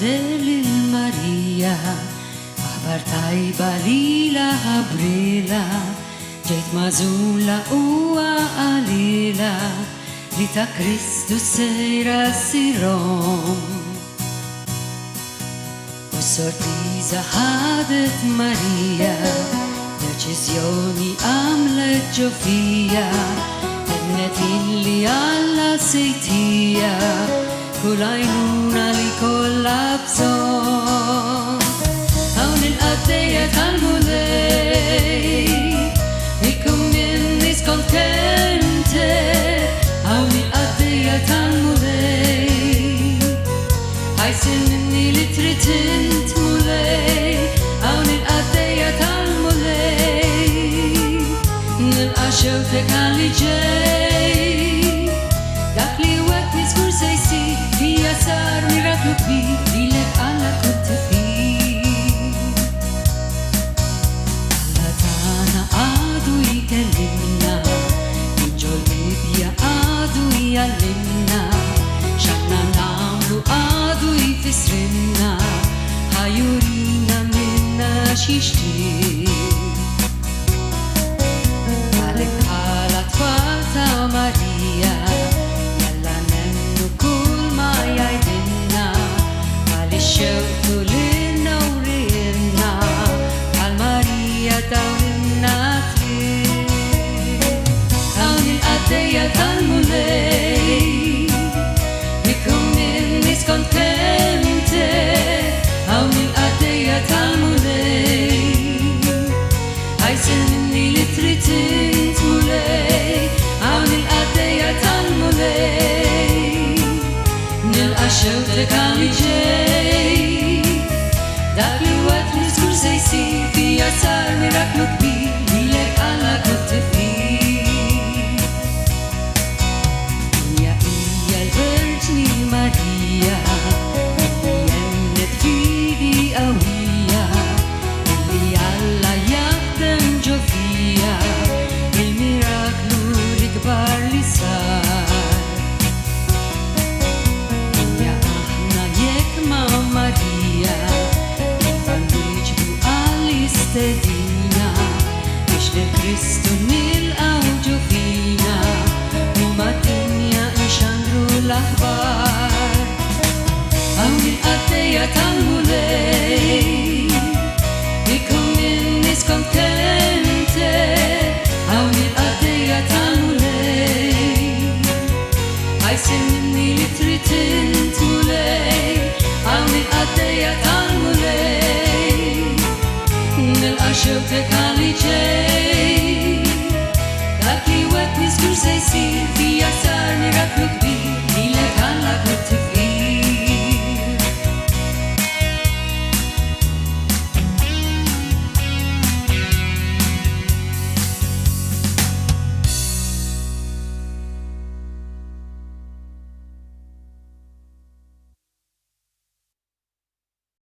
Dell'il Maria Abartai balila abrila Jait mazulla ua alila Lita Christus sera sirom Sorpresa hadet Maria Decisioni amlet Giofia Ennet illi alla seitia Kulainuna li kollapson Hawn il-qaddeja tal-mulej Ikum minnis kontente Hawn il-qaddeja tal-mulej Ħajsin minni li tritint mulej Hawn il-qaddeja tal-mulej Nilqa xewtek għalli ġej Dak li wek niskur se jsir Fija sar miraklu kbir Lilek Alla kont tifir Alla tana għadu jikellimna Inġol bibja għadu jgħallimna X'aħna namlu għadu jfissrinna Ħajurina minna xixtieq Għalek bħala tfal ta' Marija Jalla nemnu kull ma jgħidilna Għalix xewqtu lilna u rilna Għal Marija dawlilna triq Hawn il-qaddeja tal-mulej Ikum minnis kontente Hawn il-qaddeja tal-mulej Ħajsin minni li tritint mulej Hawn il-qaddeja tal-mulej Nilqa xewqtek għalli ġej Dak li waqt niskur se jsir Fija sar miraklu kbir Lilek Alla kont tifir Hija l-Verġni Marija Illi jennet fidi qawwija Illi Alla jaħdem ġo fija Il-miraklu l-ikbar li sar Hija aħna jekk ma' Marija Nifan niġbu għall-istedina Biex lill-Kristu nilqaw ġo fina U mad-dinja nxandru l-aħbar Hawn il-qaddeja tal-mulej Ikum minnis kontente Hawn il-qaddeja tal-mulej Ħajsin minni li tritint mulej Hawn il-qaddeja tal-mulej Nilqa xewqtek għalli ġej Dak li wek niskur se jsir Fija sar miraklu kbir Lilek Alla kont tifir